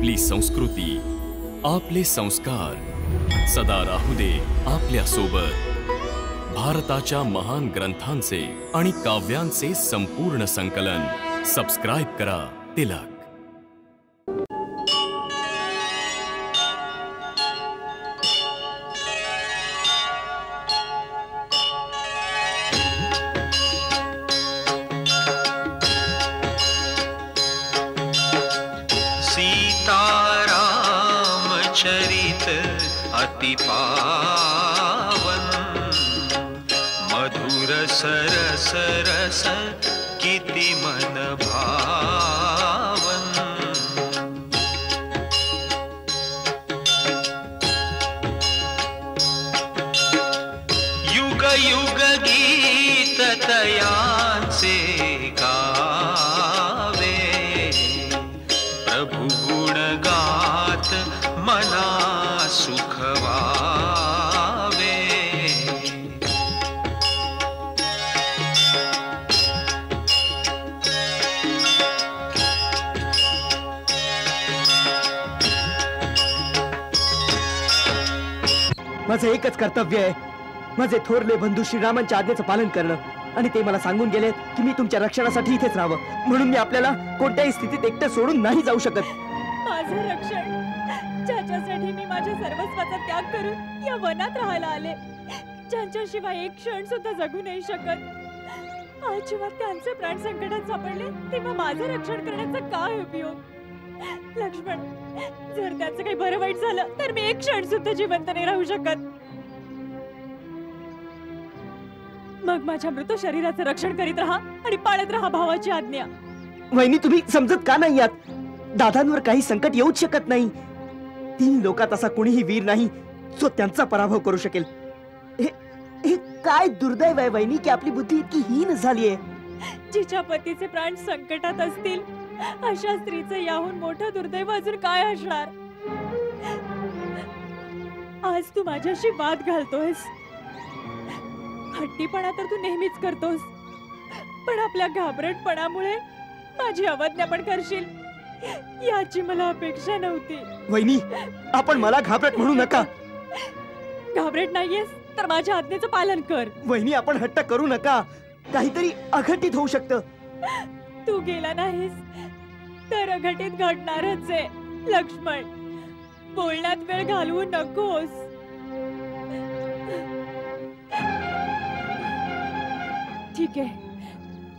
आपली संस्कृती, आपले संस्कार सदा राहू दे आपल्या सोबत। भारताच्या महान ग्रंथांचे आणि काव्यांचे संपूर्ण संकलन सबस्क्राइब करा तिलक। चरित अति पावन, मधुर सरस रस किति मन भावन। युग युग गीत तयांचे गावे, प्रभु गुण गात मना सुख वावे। माझं एकच कर्तव्य आहे, माझे थोरले बंधू श्रीरामांच्या आज्ञेचं पालन करणं, आणि ते मला सांगून गेले की मी तुमच्या रक्षणासाठी इथेच राहावं, म्हणून मी आपल्याला कोणत्याही स्थितीत एकटं सोडून नाही जाऊ शकत। माझं रक्षण ज्याच्यासाठी मी माझ्या सर्वस्वाचा त्याग करून या वनात राहायला आले, ज्यांच्याशिवाय एक क्षण सुद्धा जगू नाही शकत, आज जेव्हा त्यांचे प्राण संकटात सापडले तेव्हा माझं रक्षण करण्याचा काय उपयोग? लक्ष्मण, जर त्याचं काही बरं वाईट झालं तर मी एक क्षण सुद्धा जिवंत नाही राहू शकत। मग माझ्या मृत शरीराचं रक्षण करीत राहा आणि पाळत राहा भावाची आज्ञा। वहिनी, तुम्ही समजत का नाही आहात? दादांवर काही संकट येऊच शकत नाही। 3 लोकात असा कोणीही वीर नाही जो त्यांचा पराभव करू शकेल। हे काय दुर्दैव आहे वहिनी की आपली बुद्धी इतकी हीन झाली आहे। जिच्या पतीचे प्राण संकटात असतील अशा स्त्रीचं याहून मोठं दुर्दैव अजून काय असणार? आज तू माझ्याशी वाद घालतोयस, हट्टीपणा तर तू नेहमीच करतोस, पण आपल्या घाबरटपणामुळे माझी अवज्ञा पण करशील याची मला अपेक्षा नव्हती। वहिनी, आपण मला घाबरट म्हणू नका। घाबरट नाहीयेस तर माझ्या आज्ञेचं पालन कर। वहिनी, आपण हट्ट करू नका, काहीतरी अघटित होऊ शकतं। तू गेला नाहीस तर अघटित घडणारच आहे। लक्ष्मण, बोलण्यात वेळ घालवू नकोस। ठीक आहे,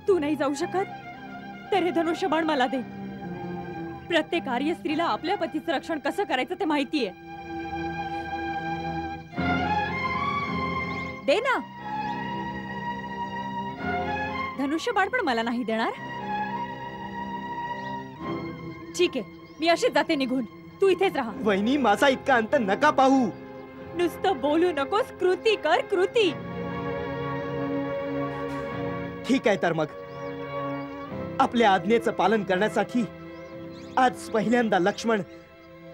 तू नाही जाऊ शकत तर हे धनुष्यबाण मला दे। प्रत्येक आर्य स्त्रीला आपल्या पतीचं रक्षण कसं करायचं ते माहितीये। दे ना। धनुष्यबाण पण मला नाही देणार? ठीक आहे, मी अशीच जाते निघून, तू इथेच राहा। वहिनी, माझा इतका अंत नका पाहू। नुसतं बोलू नकोस, कृती कर, कृती। ठीक आहे, तर मग आपल्या आज्ञेचं पालन करण्यासाठी आज पहिल्यांदा लक्ष्मण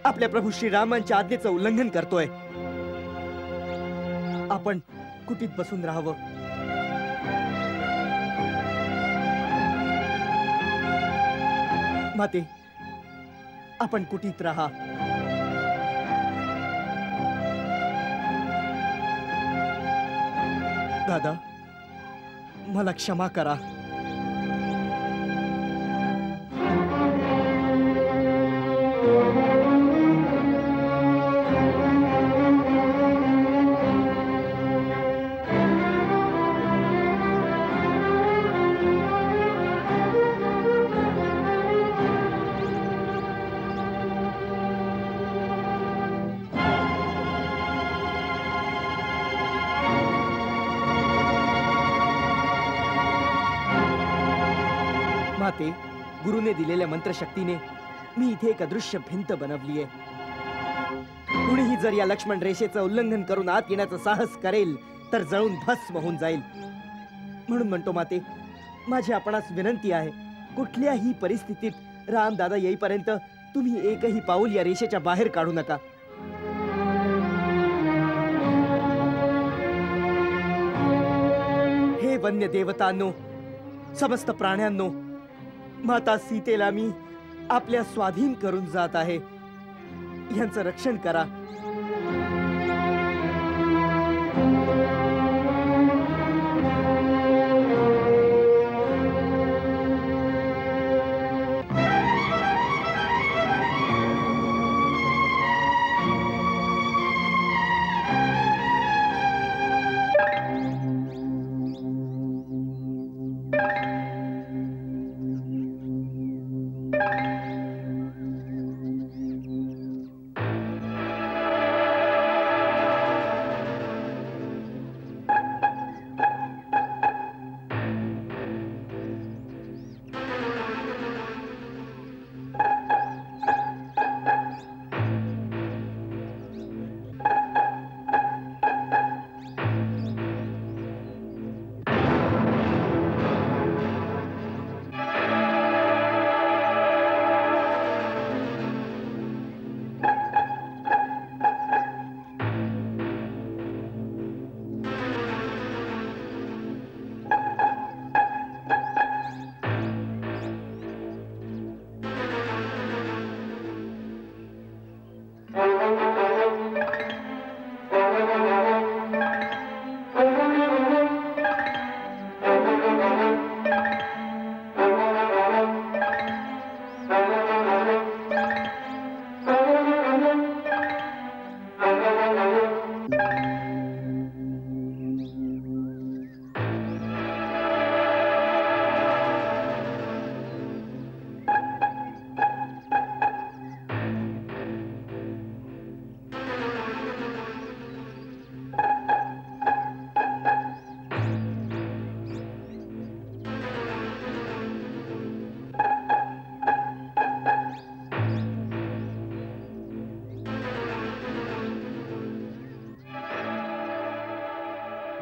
आपल्या प्रभू श्रीरामांच्या आज्ञेचं उल्लंघन करतोय। आपण कुटीत बसून राहावं। माते, आपण कुटीत राहा। दादा, मला क्षमा करा। माते, गुरुने दिलेल्या मंत्रशक्तीने मी इथे एक अदृश्य भिंत बनवलीये। कुणीही जर या लक्ष्मण रेषेचं उल्लंघन करून आत येण्याचं साहस करेल तर जळून भस्म होऊन जाईल। म्हणून म्हणतो माते, माझी आपणास विनंती आहे, कुठल्याही परिस्थितीत रामदादा येईपर्यंत तुम्ही एकही पाऊल या रेषेच्या बाहेर काढू नका। हे वन्य देवतांनो, समस्त प्राण्यांनो, माता सीतेला मी आपल्या स्वाधीन करून जात आहे। यांचं रक्षण करा.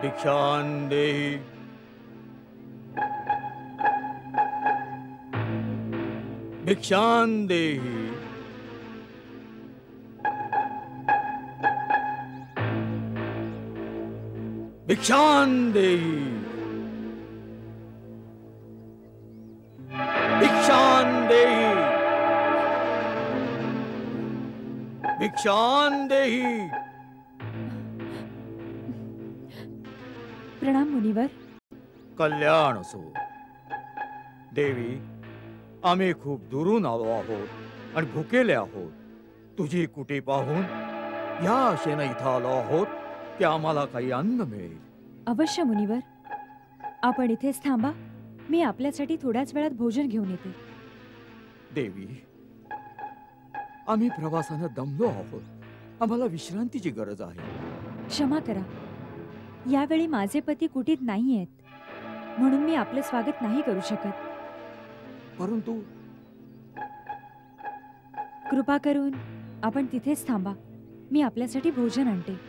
भिक्षां देहि भिक्षां देहि भिक्षां देहि भिक्षां देहि भिक्षां देहि. प्रणाम मुनिवर. कल्याण असो. देवी, आम्ही खूप दुरून आलो आहोत आणि भुकेले आहोत. तुझी कुटी पाहून या आशेने इथं आलो आहोत की आम्हाला काही अन्न मिळेल. अवश्य मुनिवर, आपण इथेच थांबा. मी आपल्यासाठी थोड्याच वेळात भोजन घेऊन येते. देवी, आम्ही प्रवासानं दमलो आहोत. आम्हाला विश्रांतीची गरज आहे. क्षमा करा, यावेळी माझे पती कुटीत नाहीयेत, म्हणून मी आपले स्वागत नाही करू शकत. परंतु कृपा करून आपण तिथेच थांबा. मी आपल्यासाठी भोजन आणते.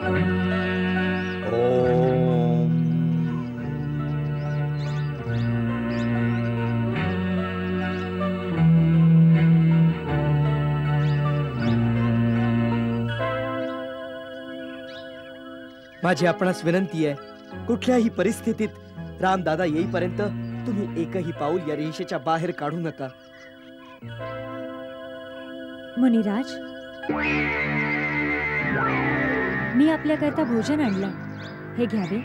ओम. माझी आपणास विनंती आहे, कुठल्याही परिस्थितीत रामदादा येईपर्यंत तुम्ही एकही पाऊल या रेषेच्या बाहेर काढू नका. मुनिराज, मी आपल्याकरता भोजन आणलं, हे घ्यावे.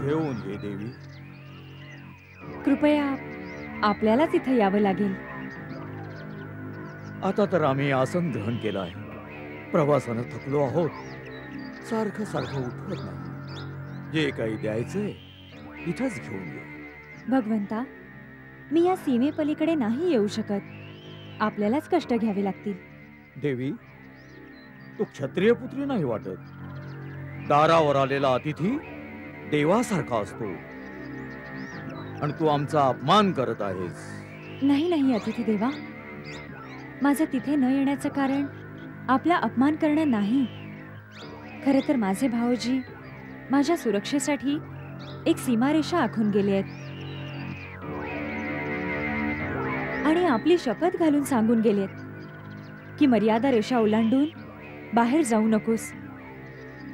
घेऊन ये देवी. कृपया आपल्यालाच इथे यावं लागेल. आता तर आम्ही आसन ग्रहण केलं आहे. प्रवासानं थकलो आहोत. सारखं सारखं उठवत नाही. जे काही द्यायचंय इथंच घेऊन ये. भगवंता, मी या सीमेपलीकडे नाही येऊ शकत. आपल्यालाच कष्ट घ्यावे लागतील. देवी, तू क्षत्रिय पुत्री नाही वाटत. दारावर आलेला अतिथी देवासारखा असतो आणि तू आमचा अपमान करत आहेस. नाही नाही अतिथी देवा, माझं तिथे न येण्याचं कारण आपला अपमान करणं नाही. खरे तर माझे भाऊजी माझ्या सुरक्षेसाठी एक सीमारेषा आखून गेले आहेत आणि आपली शपथ घालून सांगून गेलेत की मर्यादा रेषा ओलांडून बाहेर जाऊ नकोस.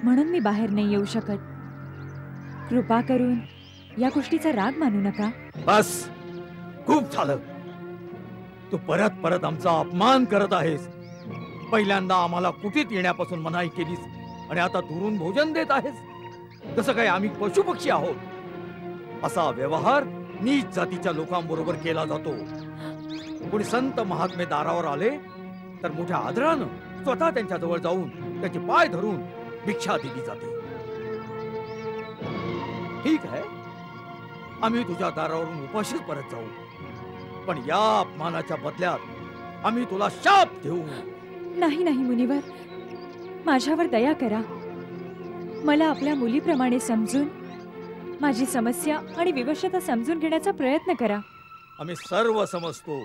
म्हणून मी बाहेर नाही येऊ शकत. कृपा करून या गोष्टीचा राग मानू नका. बस, खूप झालं. तू परत परत आमचा अपमान करत आहेस. पहिल्यांदा आम्हाला कुठीत येण्यापासून मनाई केलीस आणि आता दुरून भोजन देत आहेस. जसं काही आम्ही पशुपक्षी आहोत. असा व्यवहार नीच जातीच्या लोकांबरोबर केला जातो. कोणी संत महात्मे दारावर आले तर मोठ्या आदरानं स्वतः त्यांच्या जवळ जाऊन त्याचे पाय धरून भिक्षा दिली जाते. ठीक आहे, आम्ही तुझ्या दारावरून उपाशीच परत जाऊ. पण या अपमानाच्या बदल्यात आम्ही तुला शाप देऊ. नाही नाही मुनिवर, माझ्यावर दया करा. मला आपल्या मुलीप्रमाणे समजून माझी समस्या आणि विवशता समजून घेण्याचा प्रयत्न करा. आम्ही सर्व समजतो,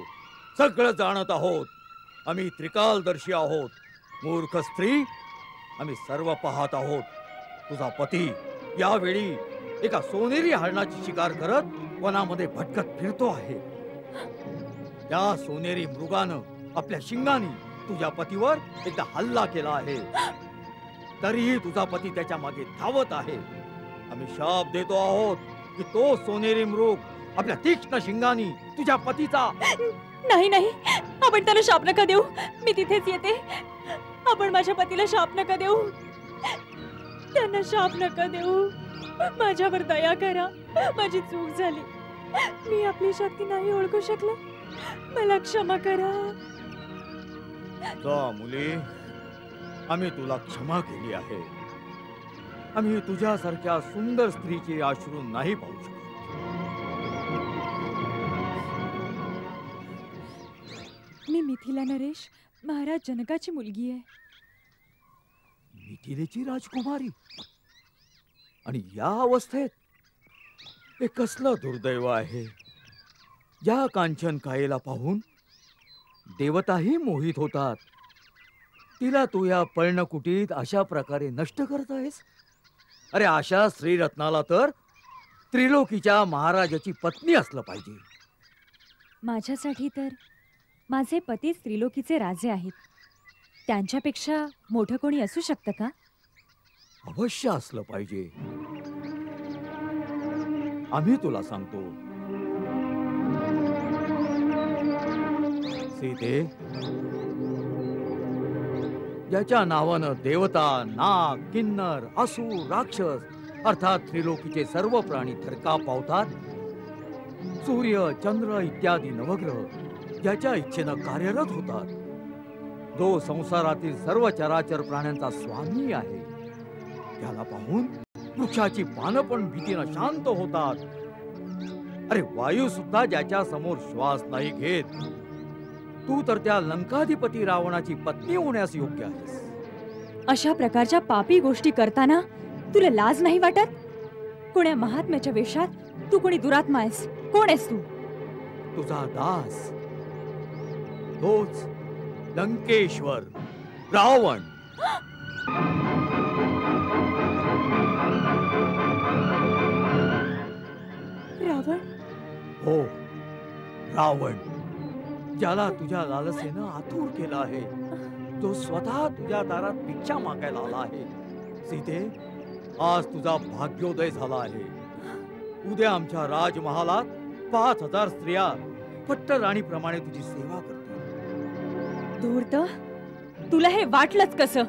सगळं जाणत आहोत. आम्ही त्रिकालदर्शी आहोत. मूर्ख स्त्री, आम्ही सर्व पाहत आहोत. तुझा पती यावेळी एका सोनेरी हरणाची शिकार करत वनामध्ये भटकत फिरतो आहे. या सोनेरी मृगानं आपल्या शिंगानी तुझ्या पतीवर एकदा हल्ला केला आहे. तरीही तुझा पती त्याच्या मागे धावत आहे. आम्ही शाप देतो आहोत की तो सोनेरी मृग आपल्या तीक्ष्ण शिंगानी तुझ्या पतीचा. नाही नाही, आपण त्याला शाप नका देऊ. मी तिथेच येते. आपण माझ्या पतीला शाप नका देऊ. त्यांना शाप नका देऊ. माझ्यावर दया करा. माझी चूक झाली. मी आपली शक्ती नाही ओळखू शकले. मला क्षमा करा. जा मुली, आम्ही तुला क्षमा केली आहे. आम्ही तुझ्यासारख्या सुंदर स्त्रीचे अश्रू नाही पाहू शकत. मी मिथिला नरेश, महाराज जनकाची मुलगी आहे. मिथिलेची राजकुमारी आणि या अवस्थेत? हे कसलं दुर्दैव आहे. या कांचन कायेला पाहून देवताही मोहित होतात. तिला तू या पर्णकुटीत अशा प्रकारे नष्ट करत आहेस. अरे, अशा श्रीरत्नाला तर त्रिलोकीच्या महाराजाची पत्नी असलं पाहिजे. माझ्यासाठी तर माझे पती त्रिलोकीचे राजे आहेत. त्यांच्यापेक्षा मोठं कोणी असू शकतं का? अवश्य असलं पाहिजे. आम्ही तुला सांगतो, सीते, ज्याच्या नावानं देवता, नाग, किन्नर, असुर, राक्षस अर्थात त्रिलोकीचे सर्व प्राणी थरकाप पावतात, सूर्य, चंद्र इत्यादी नवग्रह ज्याच्या इच्छेनं कार्यरत होतात, जो संसारातील सर्व चराचर प्राण्यांचा स्वामी आहे, त्याला पाहून वृक्षाची पानं पण भीतीनं शांत होतात. अरे, वायू सुद्धा ज्याच्या समोर श्वास नाही घेत. तू तर त्या लंकाधिपती रावणाची पत्नी होण्यास योग्य आहेस. अशा प्रकारच्या पापी गोष्टी करताना तुला लाज नाही वाटत? कोण्या महात्म्याच्या वेशात तू कोणी दुरात्मा आहेस? कोण आहेस तू? तुझा दास, तोच लंकेश्वर रावण. रावण? हो, रावण, ज्याला तुझ्या लालसेनं आतुर केला आहे, जो स्वतः तुझ्या दारात भिक्षा मागायला आला आहे. सीते, आज तुझा भाग्योदय झाला आहे. उद्या आमच्या राजमहालात 5000 स्त्रिया पट्ट राणीप्रमाणे तुझी सेवा करतील. धूर्त, तुला हे वाटलंच कसं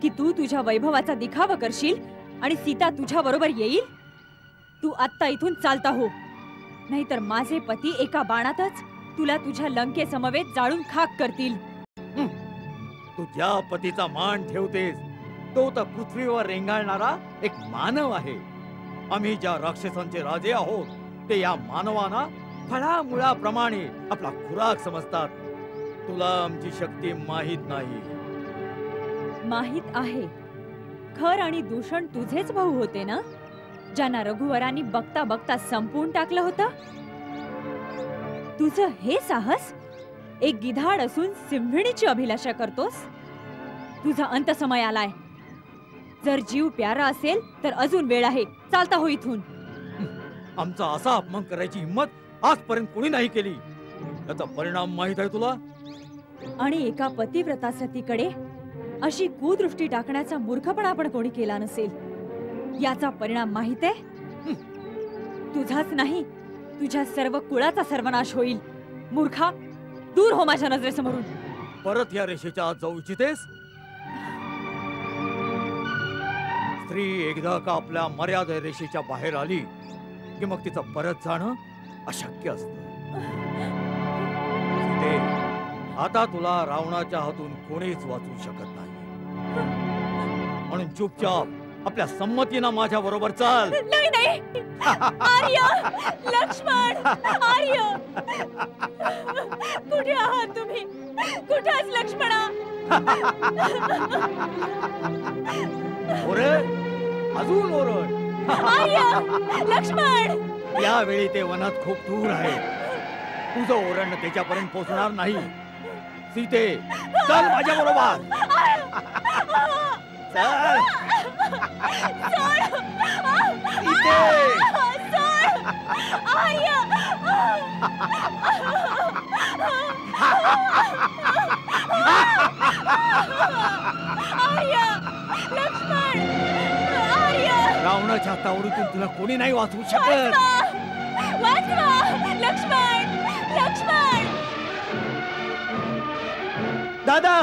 की तू तुझ्या वैभवाचा दिखावा करशील आणि सीता तुझ्या बरोबर येईल? तू आत्ता इथून चालता हो, नाहीतर माझे पती एका बाणातच तुला तुझ्या लंके समवेत जाळून खाक करतील. तू ज्या पतीचा मान ठेवतेस तो तर पृथ्वीवर रेंगाळणारा एक मानव आहे. आम्ही ज्या राक्षसांचे राजे आहोत ते या मानवांना फळामुळाप्रमाणे आपला खुराक समजतात. तुला आमची शक्ती माहित नाही. माहित आहे. खर आणि दूषण तुझेच भाऊ होते ना, ज्यांना रघुवरांनी बघता बघता संपवून टाकलं होतं. तुझं हे साहस? एक गिधाड असून सिंहिणीची अभिलाषा करतोस? तुझा अंत समय आलाय. जर जीव प्यारा असेल तर अजून वेळ आहे. चालता हो इथून. आमचा असा अपमान करायची हिम्मत आजपर्यंत कोणी नाही केली. याचा परिणाम माहित आहे तुला? आणि एका पतिव्रता सतीकडे अशी कुदृष्टी टाकण्याचा मूर्खपणा पण कोणी केला नसेल. याचा परिणाम माहित आहे? तुझाच नाही, तुझ्या सर्व कुळाचा सर्वनाश होईल. मूर्खा, दूर हो माझ्या नजरेसमोरून. परत या रेषेच्या आत जाऊ इच्छितेस? स्त्री एकदा का आपल्या मर्यादा रेषेच्या बाहेर आली की मग तिचं परत जाणं अशक्य असतं. सीते, आता तुला रावणाच्या हातून कोणीच वाचू शकत नाही. म्हणून चुपचाप आपल्या संमतीनं माझ्या बरोबर चाल. नाही नाही, आर्य, लक्ष्मण, आर्य, कुठे आहात तुम्ही? कुठे आहेस लक्ष्मणा? ओरड, अजून ओरड. आर्य, लक्ष्मण. यावेळी ते वनात खूप दूर आहे. तुझं ओरडणं त्याच्यापर्यंत पोहोचणार नाही. सीते, चल माझ्या बरोबर. चल. सीते. आर्य. आर्य, लक्ष्मण, आर्य. रावणाच्या तावडीतून तुला कोणी नाही वाचवू शकत. वाचवा, लक्ष्मण, लक्ष्मण. दादा,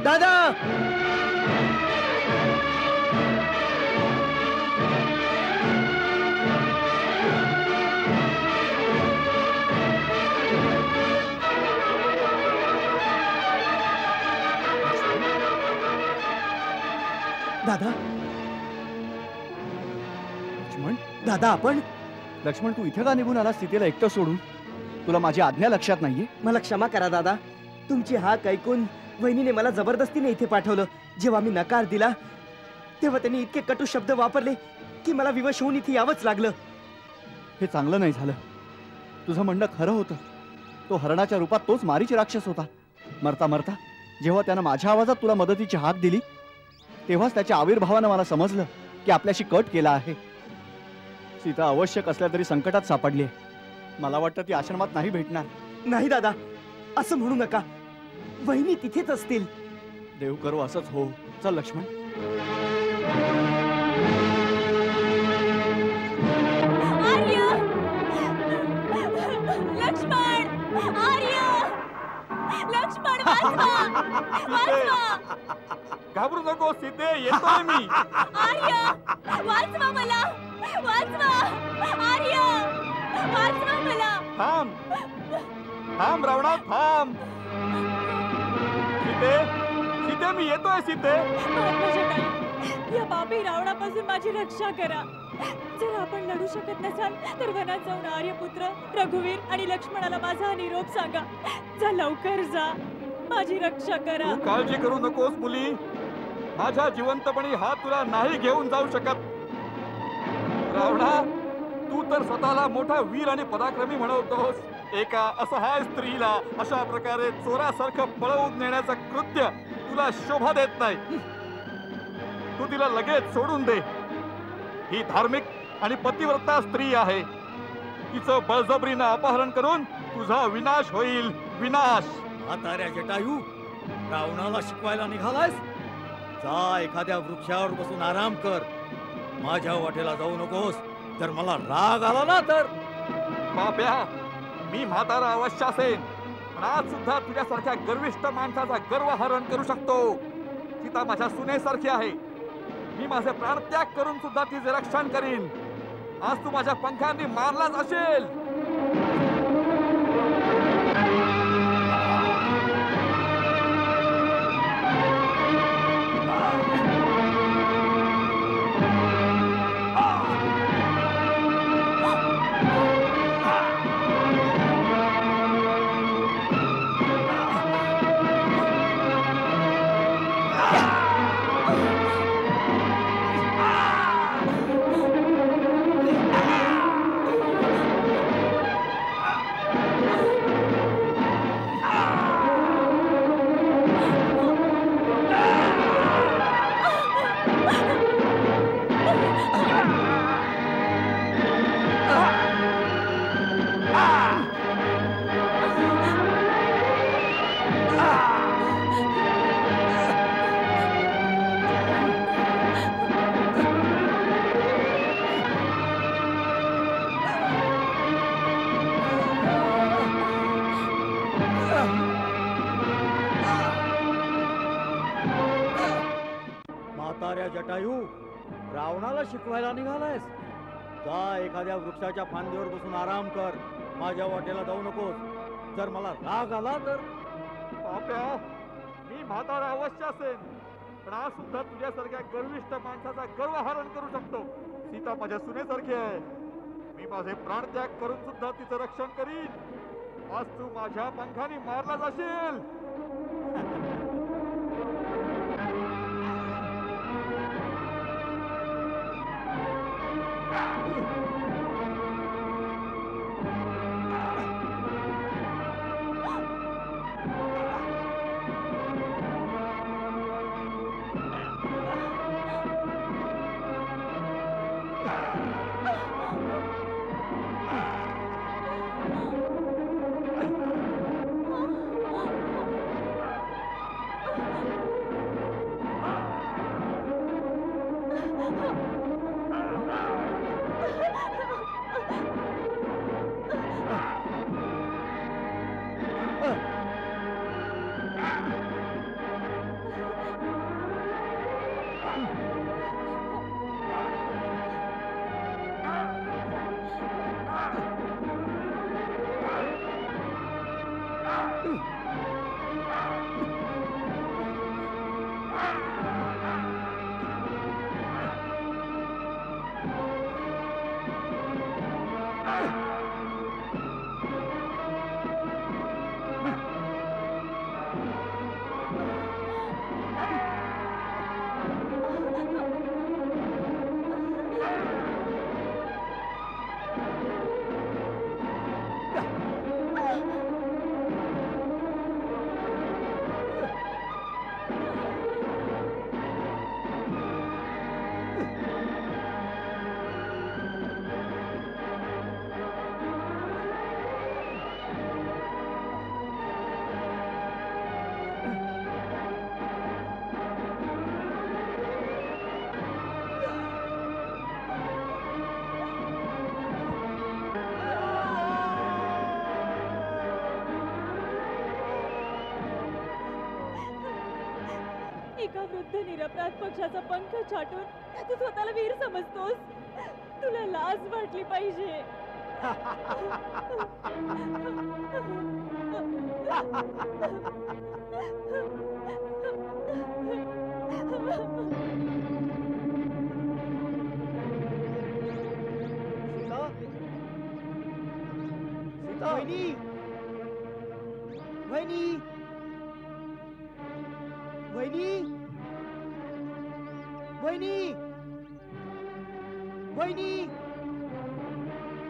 दादा. दादा, लक्ष्मण, दादा आपण. लक्ष्मण, तू इथे का निघून आला स्थितीला एकटं सोडून? तुला माझी आज्ञा लक्षात नाहीये? मला क्षमा करा दादा. तुमची हाक ऐकून वहिनीने मला जबरदस्तीने इथे पाठवलं. जेव्हा मी नकार दिला तेव्हा त्यांनी इतके कटू शब्द वापरले की मला विवश होऊन इथे यावंच लागलं. हे चांगलं नाही झालं. तुझं म्हणणं खरं होतं. तो हरणाच्या रूपात तोच मारीची राक्षस होता. मरता मरता जेव्हा त्यानं माझ्या आवाजात तुला मदतीची हाक दिली तेव्हाच त्याच्या आविर्भावानं मला समजलं की आपल्याशी कट केला आहे. सीता आवश्यक असल्या तरी संकटात सापडली आहे. मला वाटतं ती आश्रमात नाही भेटणार. नाही दादा, असं म्हणू नका. वहिनी तिथेच असतील. देव करो असंच हो. चल लक्ष्मण. आर्य, लक्ष्मण, आर्य, लक्ष्मण, वाचवा, वाचवा. घाबरू नको सीते, येतोय मी. आर्य, वाचवा मला, वाचवा. आर्य, वाचवा मला. थांब थांब रावणा, थांब. सीते, सीते, मी येतोय सीते. महात्मा जटायू, या पापी रावणापासून माझी रक्षा करा. जर आपण लढू शकत नसाल तर वनात जाऊन आर्यपुत्र रघुवीर आणि लक्ष्मणाला माझा निरोप सांगा. जा लवकर जा, माझी रक्षा करा. तू काळजी करू नकोस मुली, माझ्या जिवंतपणी हा तुला नाही घेऊन जाऊ शकत. रावणा, तू तर स्वतःला मोठा वीर आणि पराक्रमी म्हणवतोस. एका असहाय स्त्रीला अशा प्रकारे चोरासारखं पळवून नेण्याचं कृत्य तुला शोभा देत नाही. तू तिला लगेच सोडून दे. ही धार्मिक आणि पतिव्रता स्त्री आहे. तिचं बळजबरीनं अपहरण करून तुझा विनाश होईल, विनाश. म्हाताऱ्या जटायू, रावणाला शिकवायला निघालायस? जा एखाद्या वृक्षावर बसून आराम कर. माझ्या वाटेला जाऊ नकोस. जर मला राग आला ना तर. बाप्या, मी म्हातारा अवश्य असेन, पण आज सुद्धा तुझ्यासारख्या गर्विष्ठ माणसाचा गर्व हरण करू शकतो. सीता माझ्या सुनेसारखी आहे. मी माझे प्राण त्याग करून सुद्धा तिचे रक्षण करीन. आज तू माझ्या पंखांनी मारलाच असेल. जटायू, रावणाला शिकवायला निघालायस? जा एखाद्या वृक्षाच्या फांदीवर बसून आराम कर. माझ्या वाटेला जाऊ नकोस. जर मला राग आला तर. बाप्या, मी म्हातारा अवश्य असेन, पण आज सुद्धा तुझ्यासारख्या गर्विष्ठ माणसाचा गर्व हरण करू शकतो. सीता माझ्या सुनेसारखी आहे. मी माझे प्राण त्याग करून सुद्धा तिचं रक्षण करीन. आज तू माझ्या पंखानी मारला जाशील. एका वृद्ध निरपराध पक्षाचा पंख छाटून तू स्वतःला वीर समजतोस. तुला लाज वाटली पाहिजे. वहिनी वहिनी वहिनी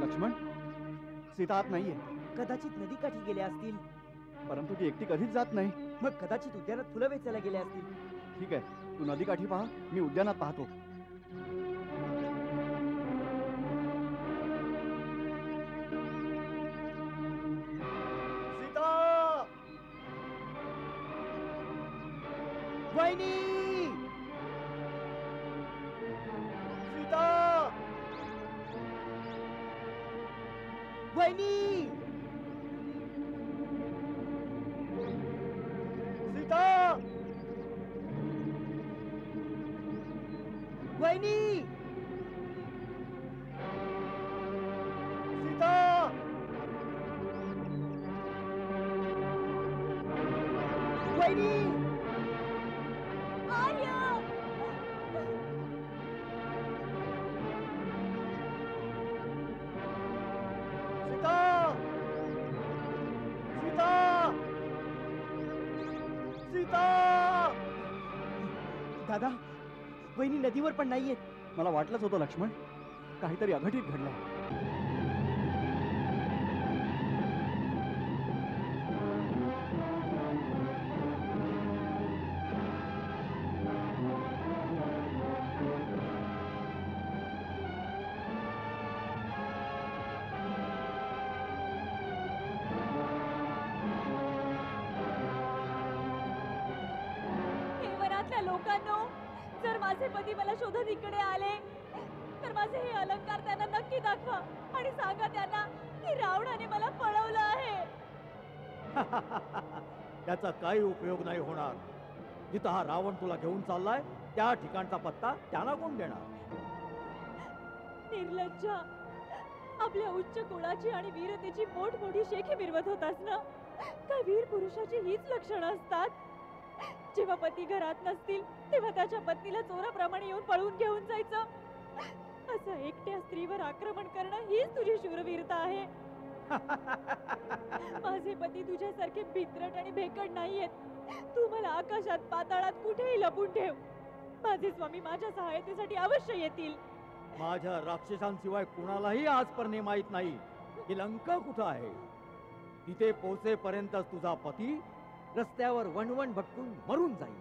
लक्ष्मण, सीता आत नाहीये. कदाचित नदीकाठी गेल्या असतील. परंतु ती एकटी कधीच जात नाही. मग कदाचित उद्यानात फुलं वेचायला गेल्या असतील. ठीक आहे, तू नदीकाठी पहा, मी उद्यानात पाहतो. सीता वहिनी सीता वहिनी सीता वहिनी सीता वहिनी आर्या! सीता सीता सीता दादा, वहिनी नदीवर पण नाहीयेत. मला वाटलंच होतं लक्ष्मण, काहीतरी अघटित घडलंय. हे वनातल्या लोकांनो, जर माझे पती मला शोधत इकडे आले तर माझे हे अलंकार त्यांना नक्की दाखवा आणि सांगा त्यांना की रावणाने मला पळवलं आहे. त्याचा काही उपयोग नाही होणार. जिथं हा रावण तुला घेऊन चाललाय त्या ठिकाणचा पत्ता त्यांना कोण देणार? निर्लज्जा, आपल्या उच्च कुळाची आणि वीरतेची मोठमोठी शेखी मिरवत होतास ना? काय वीर पुरुषाची हीच लक्षणं असतात? जेव्हा पती घरात नसतील तेव्हा त्याच्या पत्नीला चोराप्रमाणे येऊन पळवून घेऊन जायचं. असं एकट्या स्त्रीवर आक्रमण करणं हीच तुझी शूरवीरता आहे. माझे पती तुझ्यासारखे भित्रट आणि भेकड नाहीयेत. तू मला आकाशात पाताळात कुठेही लपून ठेव, माझे स्वामी माझ्या सहायतेसाठी अवश्य येतील. माझ्या राक्षसांशिवाय कुणालाही आजपर्यंत माहित नाही की लंका कुठं आहे. तिथे पोहोचेपर्यंतच तुझा पती रस्त्यावर वणवण भटकून मरून जाईल.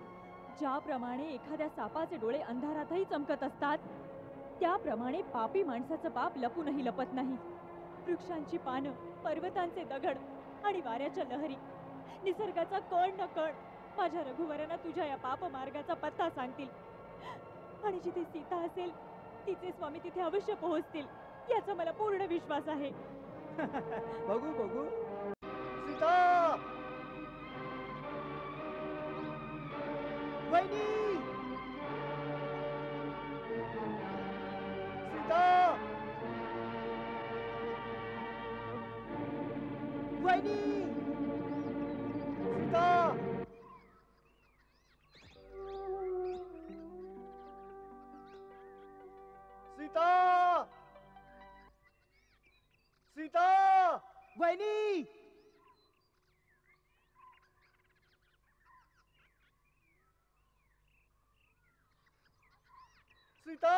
ज्याप्रमाणे एखाद्या सापाचे डोळे अंधारातही चमकत असतात, त्याप्रमाणे पापी माणसाचं पाप लपूनही लपत नाही. वृक्षांची पानं, पर्वतांचे दगड आणि वाऱ्याच्या लहरी, निसर्गाचा कण न कण माझ्या रघुवरांना तुझ्या या पाप मार्गाचा पत्ता सांगतील. आणि जिथे सीता असेल तिचे स्वामी तिथे अवश्य पोहोचतील, याचा मला पूर्ण विश्वास आहे. बघू बघू. सीता वहिनी सीता वहिनी सीता सीता सीता वहिनी सीता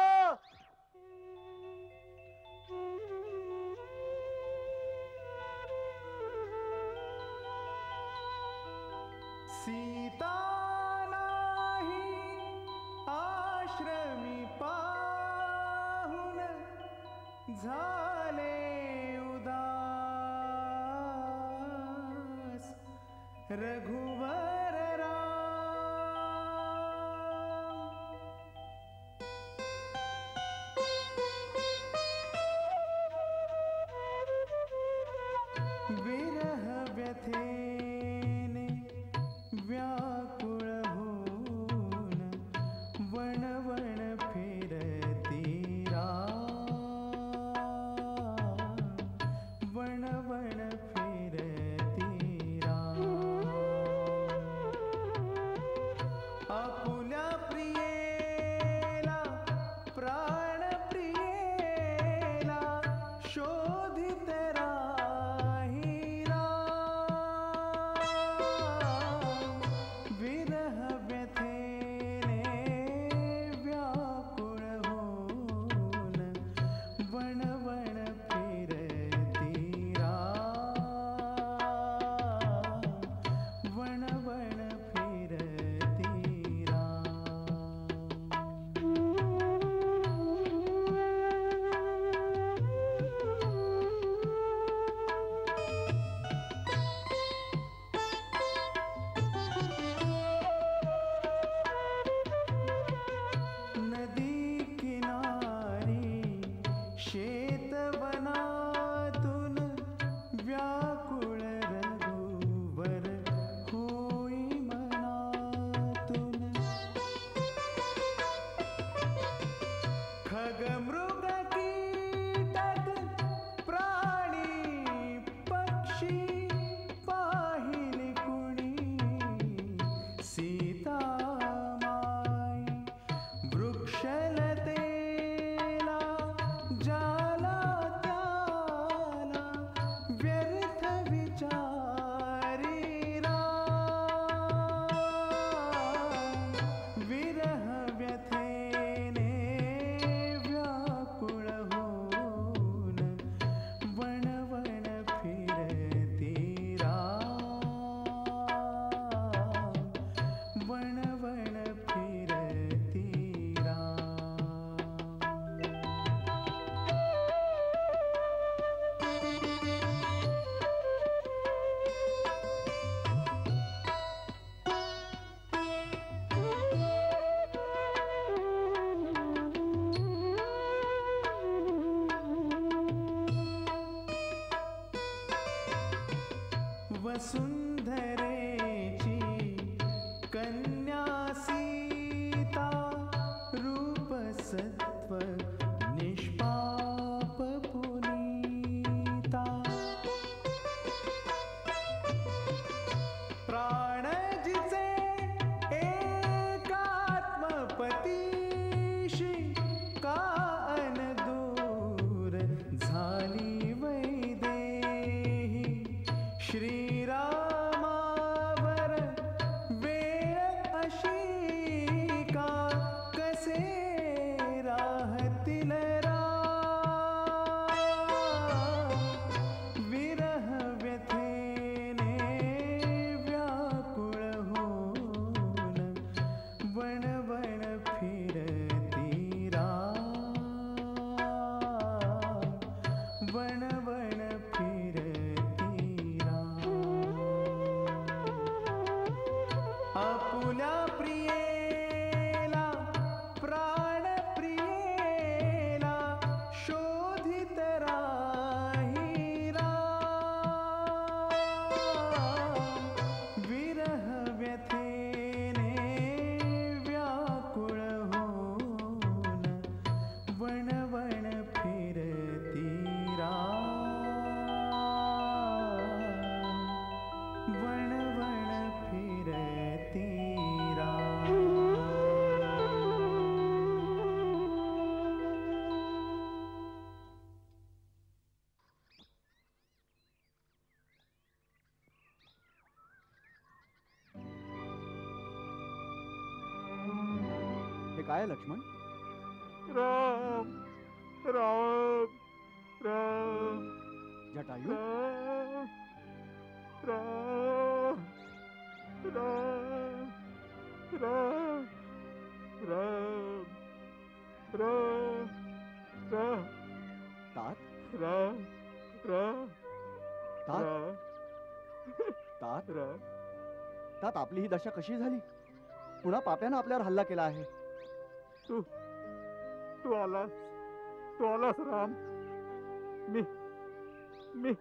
सीता नाही आश्रमी पाहुन झाले उदास रघुवर विरह व्यथेने व्याकुळ होऊन वणवण फिरती वणवण फिरती आपुल्या प्रियेला प्राण प्रियेला शोधित विरह व्यथे वसुंधरेची कन्या सीता, रूप सत्व निष्पाप पुनीता, प्राण जिचे एकात्मपतीशी, का अनदूर झाली वैदेही, श्रीरामावर वेळ अशी का, कसे राहतील विरह व्यथेने व्याकुळ होऊन, वण वण फिरती वण वण फिरती आपुल्या प्रियेला प्राण प्रियेला शोधित राही विरह व्यथेने व्याकुळ होऊन, वण वण फिरती वण वण फिरती हे काय आहे, लक्ष्मण? राम राम राम जटायू, राम राम राम राम राम राम तात राम राम तात राम तात राम. तात आपली ही दशा कशी झाली? पुन्हा पाप्यानं आपल्यावर हल्ला केला आहे. तू तू आलास राम. मी मी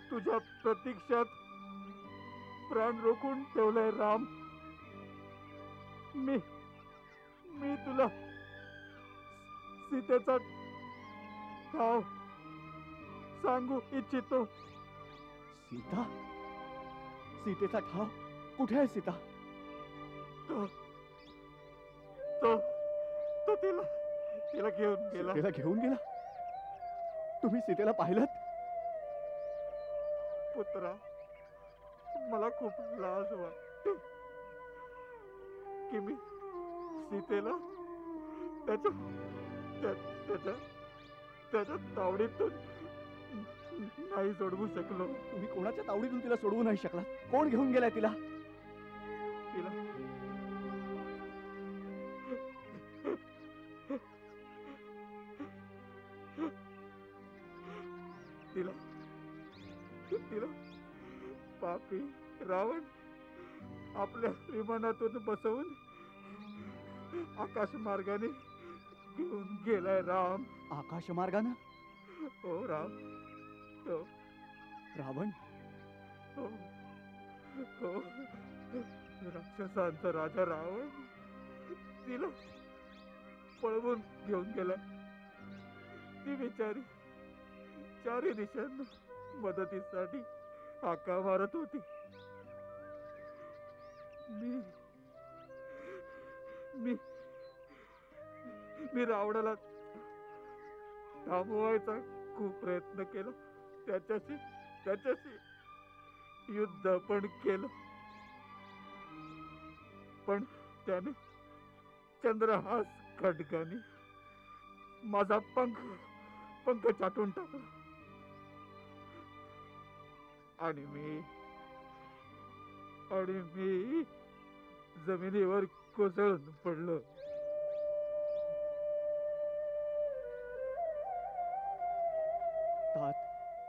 तुझ्या प्रतीक्षात प्राण रोखून ठेवलाय राम. मी मी तुला सीतेचा ठाव सांगू इच्छितो. सीता? सीतेचा ठाव कुठे आहे? सीता तो तो तो तिला तिला घेऊन गेला. सीतेला घेऊन गेला? तुम्ही सीतेला पाहिलं? पुत्रा, मला खूप लाज वाटते की मी सीतेला त्याच्या त्याच्या त्याच्या तावडीतून नाही सोडवू शकलो. तुम्ही कोणाच्या तावडीतून तिला सोडवू नाही शकला? कोण घेऊन गेलाय तिला? तिला तिला तिला पापी रावण आपल्या विमानातून बसवून आकाश मार्गाने घेऊन गेलाय राम. आकाश मार्गानं? हो राम. हो रावण? हो हो राक्षसांचा राजा रावण तिला पळवून घेऊन गेला. ती बिचारी चारी दिशांना मदतीसाठी हाका मारत होती. मी मी मी रावणाला थांबवायचा खूप प्रयत्न केला. त्याच्याशी युद्ध पण केलं, पण त्याने चंद्रहास खड्गाने माझा पंख चाटून टाकला आणि मी जमिनीवर कोसळून पडलो. तात,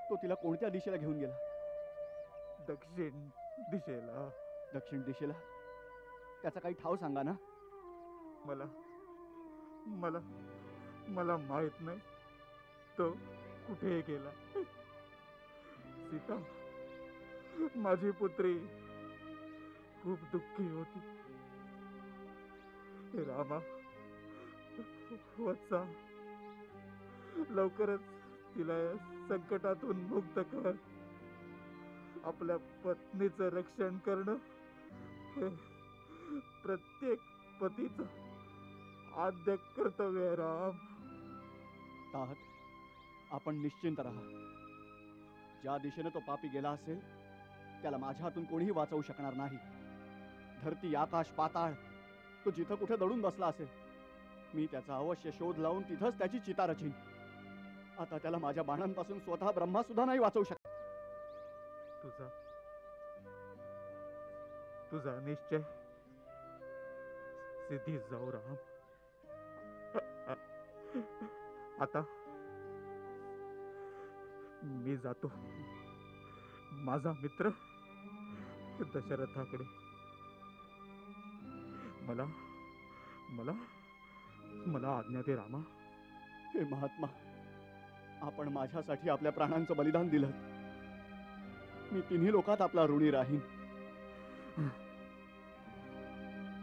तो तिला कोणत्या दिशेला घेऊन गेला? दक्षिण दिशेला. दक्षिण दिशेला? त्याचा काही ठाव सांगा ना. मला मला मला माहित नाही तो कुठे गेला. माझी पुत्री खूप दुःखी होती. रामा, वत्सा, लवकरच तिला या संकटातून मुक्त कर. आपल्या पत्नीचं रक्षण करणं हे प्रत्येक पतीचं आद्य कर्तव्य आहे. राम, तात, आपण निश्चिंत राहा. ज्या दिशेने तो पापी गेला असेल त्याला माझ्या हातून कोणीही वाचवू शकणार नाही. धरती, आकाश, पाताळ, तो जिथं कुठे दडून बसला असेल, मी त्याचा अवश्य शोध लावून तिथंच त्याची चिता रचीन. आता त्याला माझ्या बाणांपासून स्वतः ब्रह्मा सुद्धा नाही वाचवू शकत. तुझा निश्चय सिद्धीच जाऊ. राम, आता मी जातो माझा मित्र दशरथाकडे. मला मला मला आज्ञा दे रामा. हे महात्मा, आपण माझ्यासाठी आपल्या प्राणांचं बलिदान दिलं. मी तिन्ही लोकात आपला ऋणी राहीन.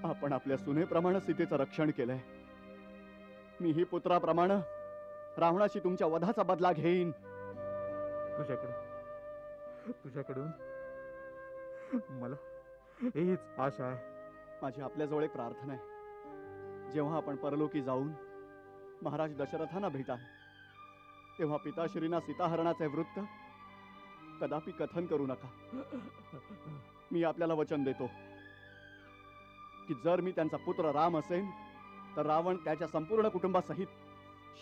आपण आपल्या सुनेप्रमाणे सीतेचं रक्षण केलंय. मीही पुत्राप्रमाणे रावणाशी तुमच्या वधाचा बदला घेईन. तुझ्याकडून मला हीच आशा आहे. माझी आपल्याजवळ एक प्रार्थना आहे. जेव्हा आपण परलोकी जाऊन महाराज दशरथांना भेटाल तेव्हा पिताश्रींना सीताहरणाचे वृत्त कदापि कथन करू नका. मी आपल्याला वचन देतो की जर मी त्यांचा पुत्र राम असेन तर रावण त्याच्या संपूर्ण कुटुंबासहित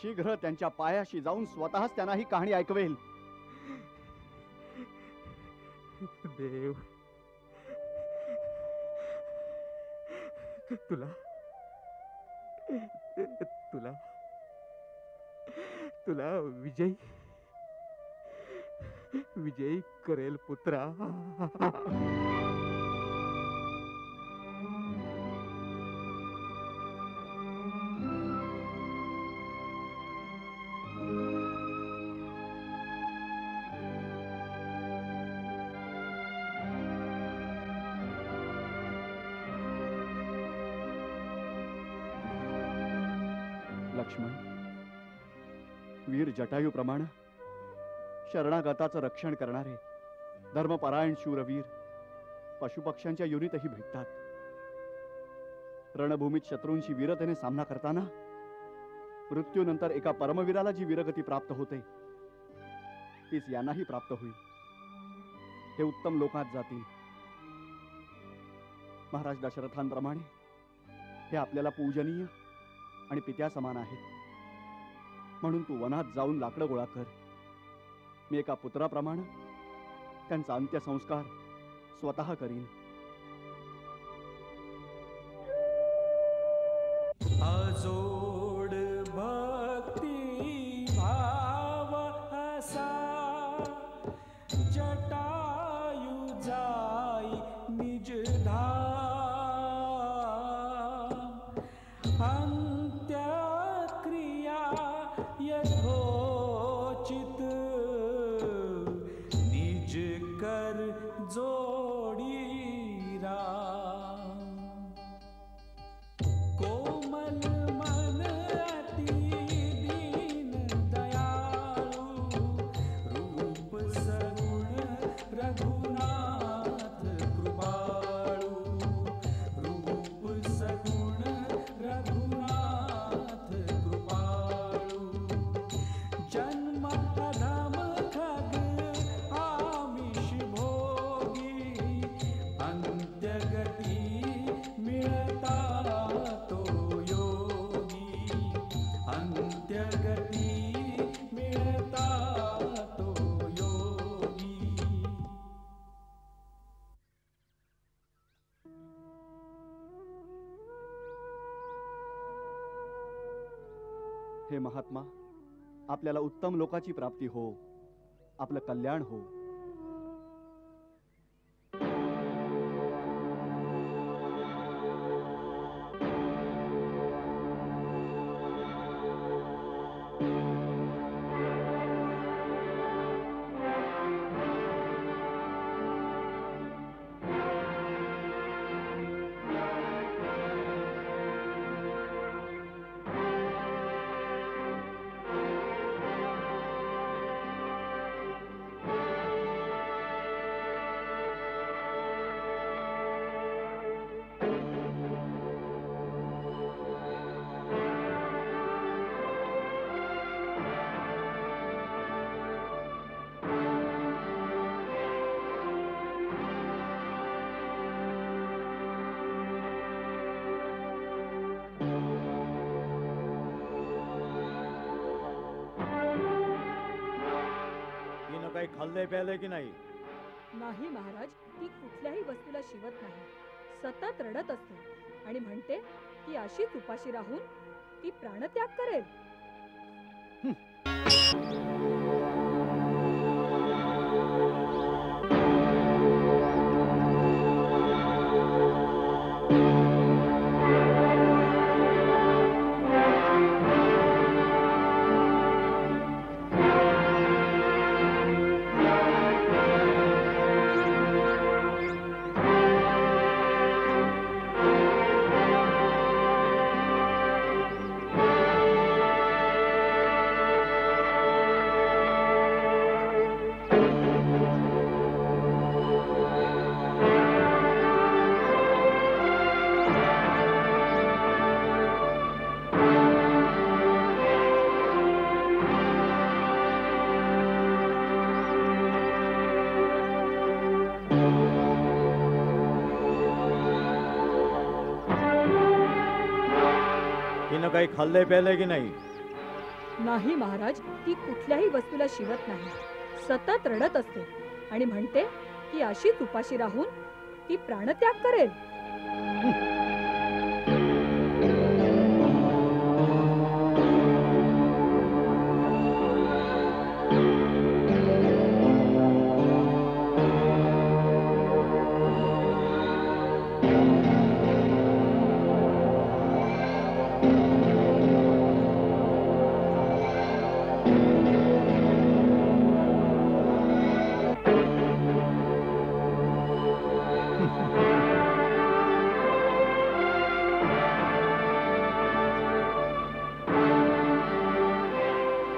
शीघ्र त्यांच्या पायाशी जाऊन स्वतःच त्यांना ही कहाणी ऐकवेल. देव, तुला तुला तुला विजयी करेल पुत्रा. लक्ष्मण, वीर जटायूप्रमाणे शरणागताचं रक्षण करणारे धर्मपरायण शूरवीर पशुपक्ष्यांच्या योनीतही भेटतात. रणभूमीत शत्रूंशी वीरतेने सामना करताना मृत्यूनंतर एका परमवीराला जी वीरगती प्राप्त होते तीच यांनाही प्राप्त होईल. हे उत्तम लोकात जातील. महाराज दशरथांप्रमाणे हे आपल्याला पूजनीय आणि पित्या समान आहेत. म्हणून तू वनात जाऊन लाकडं गोळा कर. मी एका पुत्राप्रमाणे त्यांचा अंत्यसंस्कार स्वतः करीन. अजोड भक्ती भाव असा जटायु जाई निज धाम. अंत्यक्रिया यथोचित निज कर जोडी राम. कोमल मन अति दीन दयाळु रूप सगुण रघुनाथ कृपाळु. रूप सगुण रघुनाथ कृपाळु. जन्म अधम खग आमिष भोगी अंत्यगती मिळता तो योगी. अंत्यगती मिळता तो योगी. हे महात्मा, आपल्याला उत्तम लोकाची प्राप्ती हो, आपलं कल्याण हो. खाल्ले प्याले की नाही? नाही महाराज, ती कुठल्याही वस्तूला शिवत नाही, सतत रडत असते आणि म्हणते की अशीच उपाशी राहून ती प्राणत्याग करेल. तिनं काही खाल्ले प्याले की नाही? नाही महाराज, ती कुठल्याही वस्तूला शिवत नाही, सतत रडत असते आणि म्हणते की अशीच उपाशी राहून ती प्राणत्याग करेल.